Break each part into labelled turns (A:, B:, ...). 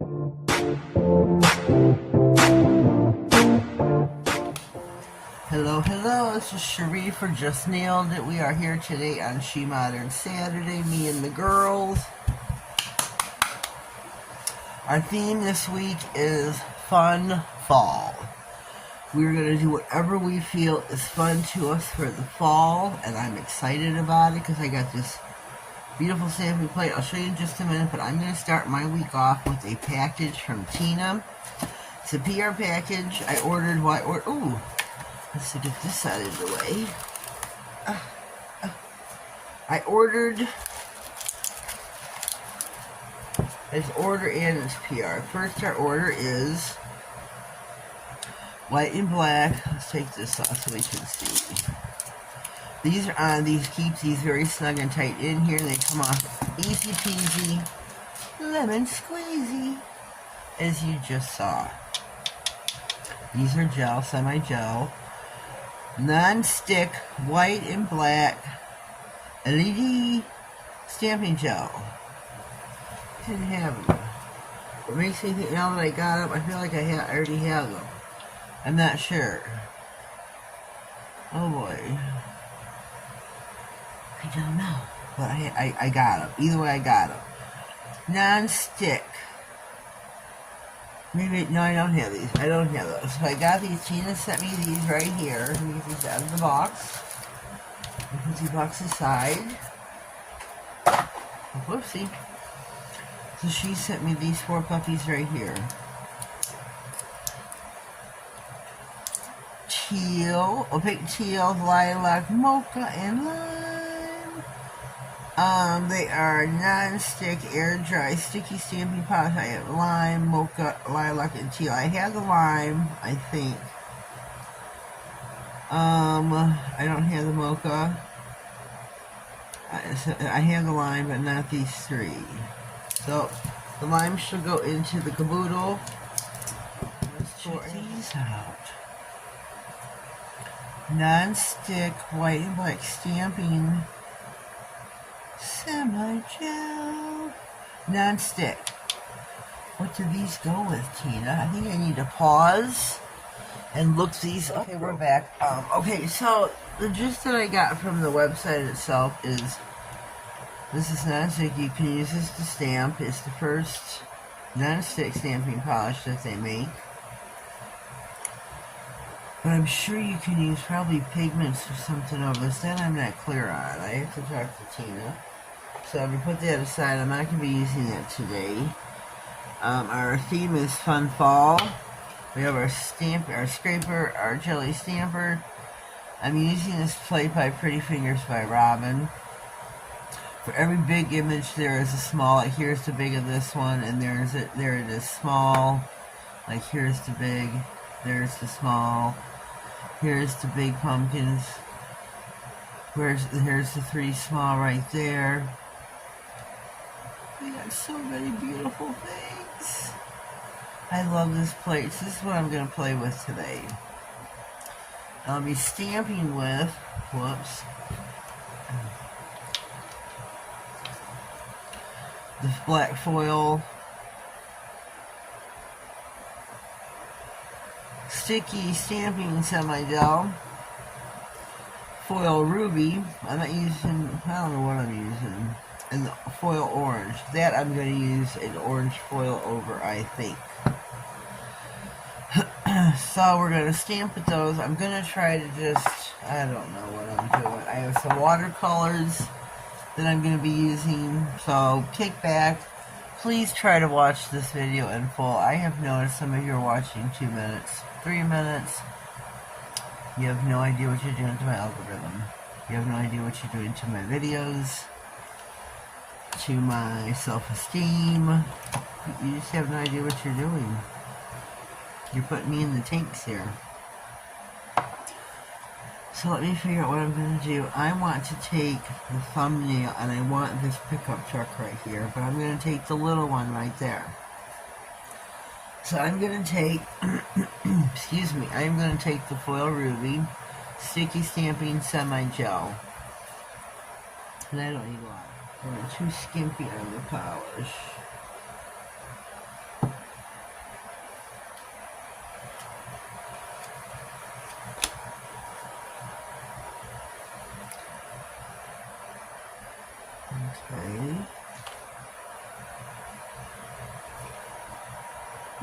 A: Hello, this is Cherie for Just Nailed It. We are here today on SheModern Saturday, me and the girls. Our theme this week is Fun Fall. We're going to do whatever we feel is fun to us for the fall, and I'm excited about it because I got this beautiful stamping plate. I'll show you in just a minute, but I'm going to start my week off with a package from Tina. It's a PR package. I ordered ooh. Let's get this out of the way. I ordered this order and its PR. First, our order is white and black. Let's take this off so we can see. These are on. These keep these very snug and tight in here. They come off easy peasy, lemon squeezy, as you just saw. These are gel, semi-gel. Non-stick, white and black, LED stamping gel. Didn't have them. What makes me think now that I got them, I feel like I already have them. I'm not sure. Oh boy. I don't know. But I got them. Either way, I got them. Non-stick. Maybe, no, I don't have these. I don't have those. So I got these. Tina sent me these right here. Let me get these out of the box. Put the box aside. Whoopsie. So she sent me these 4 puppies right here. Teal, opaque teal, lilac, mocha, and lime. They are non-stick, air dry, sticky stamping polish. I have lime, mocha, lilac, and teal. I have the lime, I think. I don't have the mocha. I have the lime, but not these 3. So, the lime should go into the caboodle. Let's check these out. Non-stick, white and black stamping. Semi-gel. Non-stick. What do these go with, Tina? I think I need to pause and look these up. Okay, we're back. Okay, so the gist that I got from the website itself is this is non-stick. You can use this to stamp. It's the first non-stick stamping polish that they make. But I'm sure you can use probably pigments or something over this. That I'm not clear on. I have to talk to Tina. So I'm going to put that aside. I'm not going to be using that today. Our theme is Fun Fall. We have our scraper, our jelly stamper. I'm using this plate by Pretty Fingers by Robin. For every big image there is a small. Like here's the big of this one, and there it is small. Like here's the big, there's the small. Here's the big pumpkins. Here's the 3 small right there. We got so many beautiful things. I love this plate. This is what I'm going to play with today. I'll be stamping with, whoops, this black foil, sticky stamping semi-gel, foil ruby. I'm not using, I don't know what I'm using, and the foil orange. That I'm going to use an orange foil over, I think. So we're going to stamp with those. I'm going to try to just, I don't know what I'm doing. I have some watercolors that I'm going to be using, so kick back. Please try to watch this video in full. I have noticed some of you are watching 2 minutes, 3 minutes. You have no idea what you're doing to my algorithm. You have no idea what you're doing to my videos, to my self-esteem. You just have no idea what you're doing. You're putting me in the tanks here. So let me figure out what I'm going to do. I want to take the thumbnail, and I want this pickup truck right here, but I'm going to take the little one right there. So I'm going to take, excuse me, I'm going to take the foil ruby, sticky stamping semi-gel. And I don't need a lot. I'm too skimpy on the polish.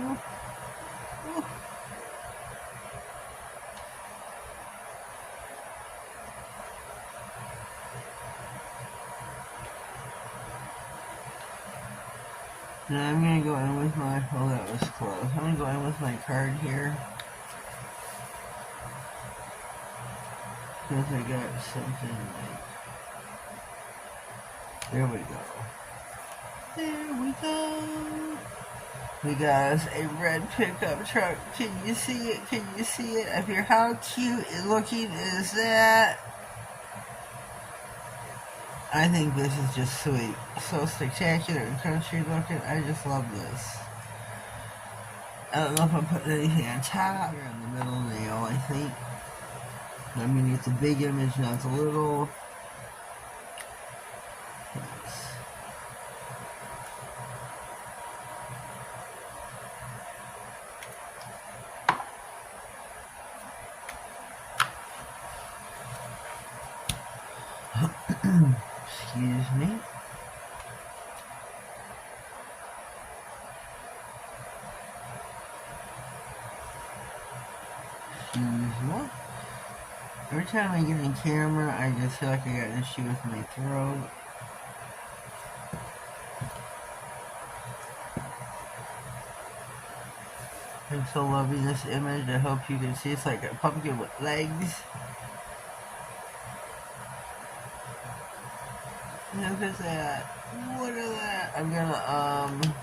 A: Ooh, ooh. Now I'm gonna go in with my, oh that was close. I'm gonna go in with my card here. Because I got something like, there we go. There we go. We got us a red pickup truck. Can you see it? Can you see it up here? How cute looking is that? I think this is just sweet. So spectacular and country looking. I just love this. I don't know if I'm putting anything on top. Here in the middle nail, I think. I mean, it's a big image, not the little. Yes. Excuse me. Excuse me. Every time I get in camera, I just feel like I got an issue with my throat. I'm so loving this image. I hope you can see it's like a pumpkin with legs. Look at that. What is that? I'm gonna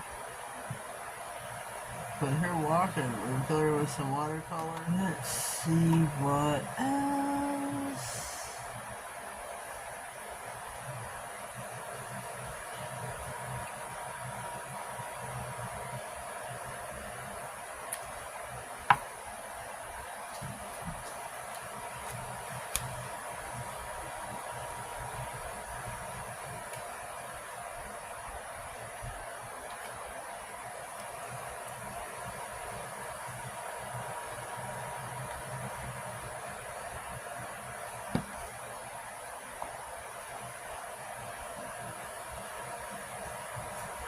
A: put her walking and fill her with some watercolor. Let's see what else.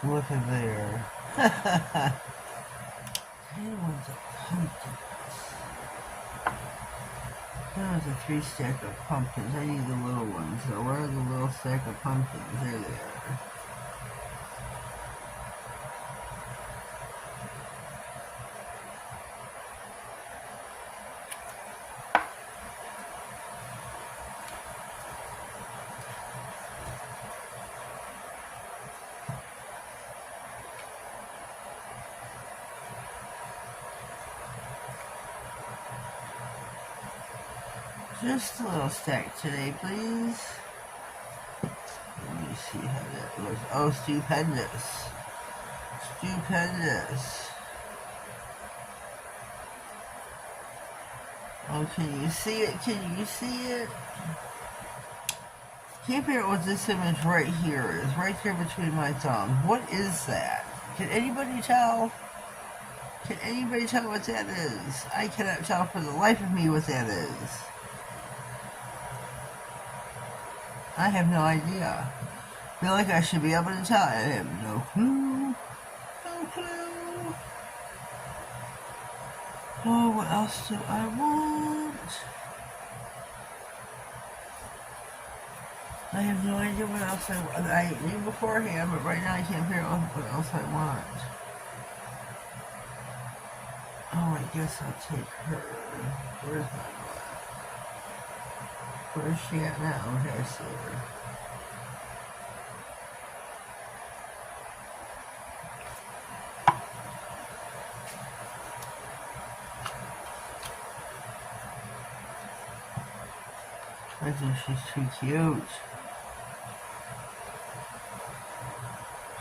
A: Look at there. I want a pumpkin. That was a 3 stack of pumpkins. I need the little ones. So where are the little stack of pumpkins? There they are. Just a little stack today, please. Let me see how that looks. Oh, stupendous. Stupendous. Oh, can you see it? Can you see it? Can't figure out what this image right here is. Right here between my thumbs. What is that? Can anybody tell? Can anybody tell what that is? I cannot tell for the life of me what that is. I have no idea. I feel like I should be able to tell. I have no clue. No clue. Oh, what else do I want? I have no idea what else I want. I knew beforehand, but right now I can't figure out what else I want. Oh, I guess I'll take her. Where's my glass? Where's she at now? Okay, I see her. I think she's too cute.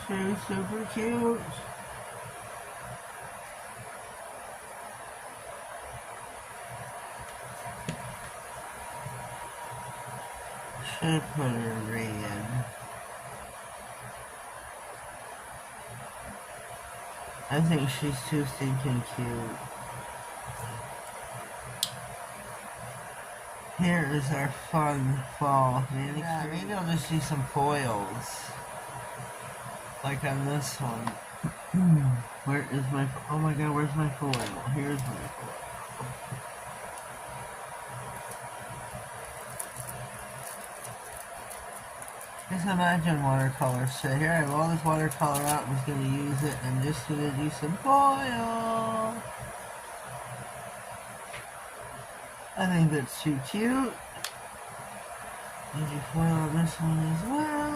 A: She's super cute. Should put her red. I think she's too stinking cute. Here is our fun fall manicure. Yeah, maybe I'll just do some foils. Like on this one. Where is my, oh my god, where's my foil? Here's my foil. Just imagine watercolor. So here I have all this watercolor out. I'm just going to use it. I'm just going to do some foil. I think that's too cute. Maybe foil on this one as well.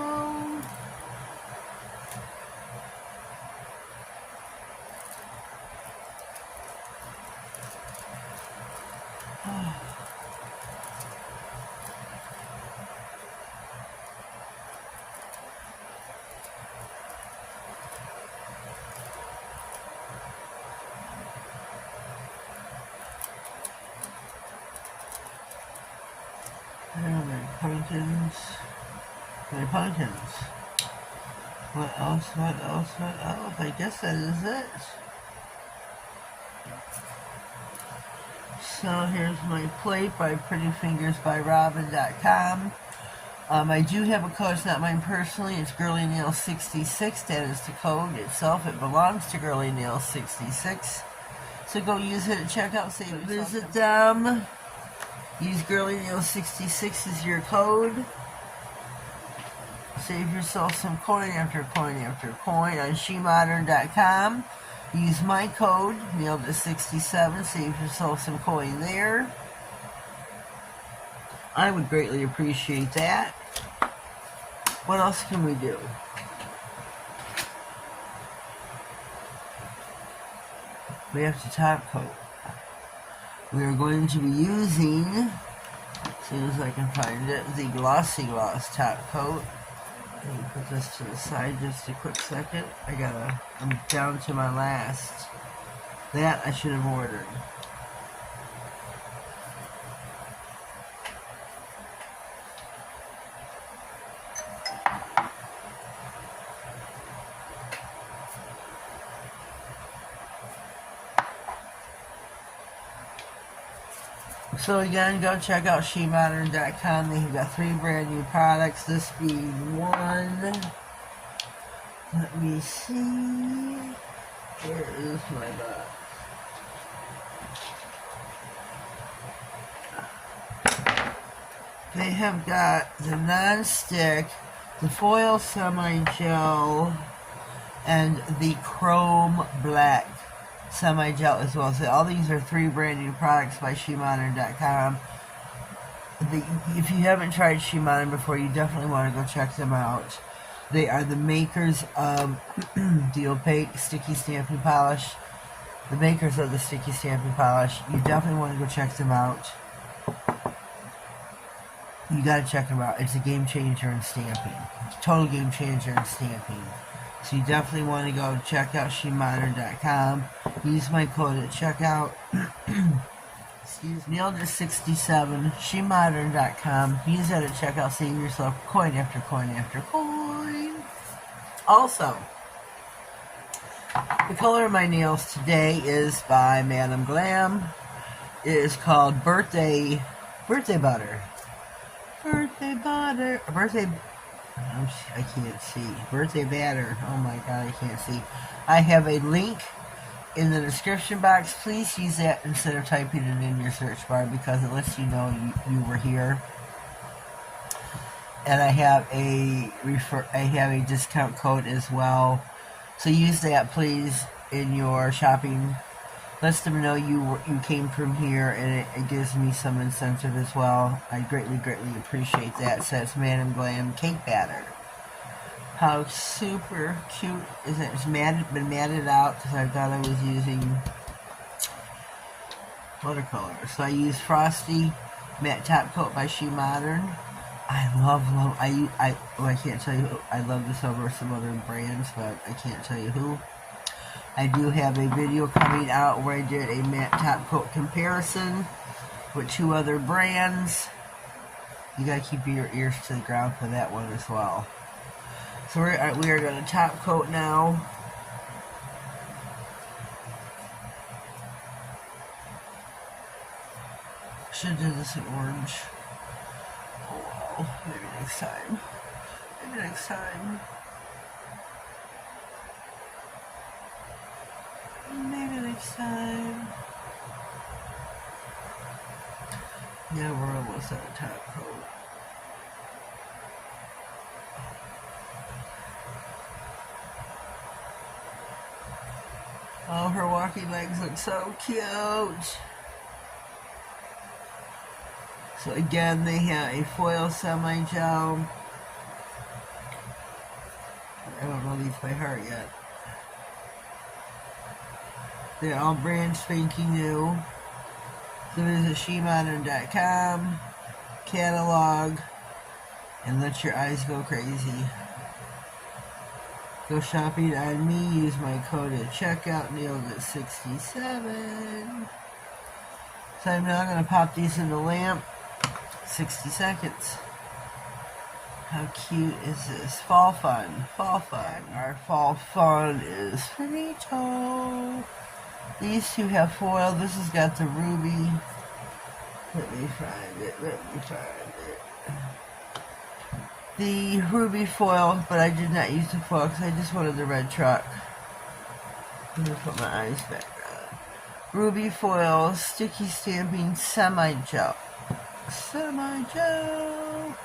A: My pumpkins. My pumpkins. What else? What else? What else? I guess that is it. So here's my plate by prettyfingersbyrobin.com. I do have a code. It's not mine personally. It's GirlyNail66. That is the code itself. It belongs to GirlyNail66. So go use it at checkout. Save it. Visit them. Use GirlyNail66 as your code. Save yourself some coin after coin after coin on SheModern.com. Use my code, Nailed It9. Save yourself some coin there. I would greatly appreciate that. What else can we do? We have to top coat. We are going to be using, as soon as I can find it, the Glossy Gloss top coat. Let me put this to the side just a quick second. I'm down to my last. That I should have ordered. So again, go check out SheModern.com. They've got 3 brand new products. This being one. Let me see. Where is my box? They have got the non-stick, the foil semi-gel, and the chrome black semi-gel as well. So all these are 3 brand new products by SheModern.com. If you haven't tried SheModern before, you definitely want to go check them out. They are the makers of the opaque sticky stamping polish. The makers of the sticky stamping polish. You definitely want to go check them out. You gotta check them out. It's a game changer in stamping. It's a total game changer in stamping. So you definitely want to go check out SheModern.com. Use my code at checkout. Excuse me. Nailed It9, SheModern.com. Use that at checkout. Save yourself coin after coin after coin. Also, the color of my nails today is by Madam Glam. It is called Birthday Butter. Birthday Butter. I can't see. Birthday Batter. Oh my god, I can't see. I have a link in the description box. Please use that instead of typing it in your search bar because it lets you know you were here. And I have a discount code as well. So use that please in your shopping. Lets them know you came from here, and it gives me some incentive as well. I greatly appreciate that. So it's Madam Glam Cake Batter. How super cute is it? It's been matted out because I thought I was using watercolor. So I use Frosty Matte Top Coat by SheModern. I can't tell you. I love this over some other brands, but I can't tell you who. I do have a video coming out where I did a matte top coat comparison with 2 other brands. You gotta keep your ears to the ground for that one as well. So we are going to top coat now. Should do this in orange. Oh well, maybe next time. Maybe next time. next time. Yeah, we're almost out of top coat. Oh, her walking legs look so cute. So again, they have a foil semi-gel. I don't know these by heart yet. They're all brand spanking new. So visit SheModern.com, catalog, and let your eyes go crazy. Go shopping on me. Use my code at checkout, Nailed It9. So I'm now going to pop these in the lamp. 60 seconds. How cute is this? Fall fun. Fall fun. Our fall fun is finito. These two have foil. This has got the ruby. Let me find it. The ruby foil, but I did not use the foil because I just wanted the red truck. I'm going to put my eyes back on. Ruby foil, sticky stamping, semi-gel. Semi-gel.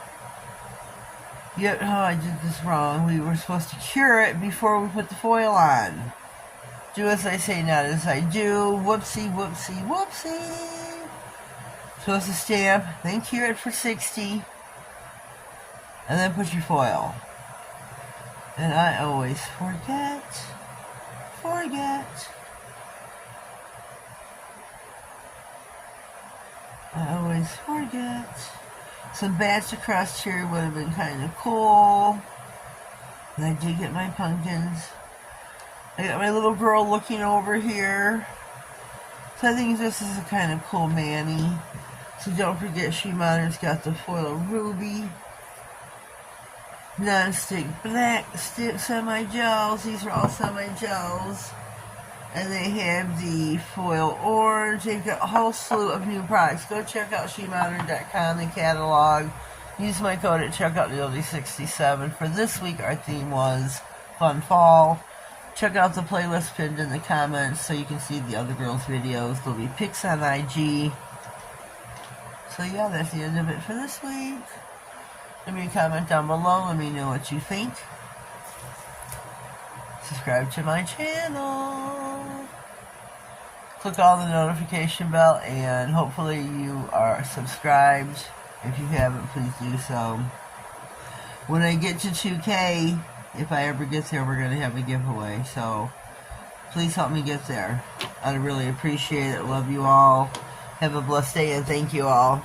A: Yep, oh, I did this wrong. We were supposed to cure it before we put the foil on. Do as I say, not as I do. Whoopsie, whoopsie, whoopsie. Supposed to stamp, then cure it for 60. And then put your foil. And I always forget. I always forget. Some bats across here would have been kind of cool. And I did get my pumpkins. I got my little girl looking over here. So I think this is a kind of cool Manny. So don't forget, SheModern's got the foil ruby. Non-stick black semi-gels. These are all semi-gels. And they have the foil orange. They've got a whole slew of new products. Go check out SheModern.com, the catalog. Use my code at checkout, Nailed-It9. For this week, our theme was Fun Fall. Check out the playlist pinned in the comments so you can see the other girls' videos. There'll be pics on IG. So yeah, that's the end of it for this week. Leave me a comment down below. Let me know what you think. Subscribe to my channel. Click on the notification bell, and hopefully you are subscribed. If you haven't, please do so. When I get to 2K, if I ever get there, we're going to have a giveaway. So please help me get there. I'd really appreciate it. Love you all. Have a blessed day, and thank you all.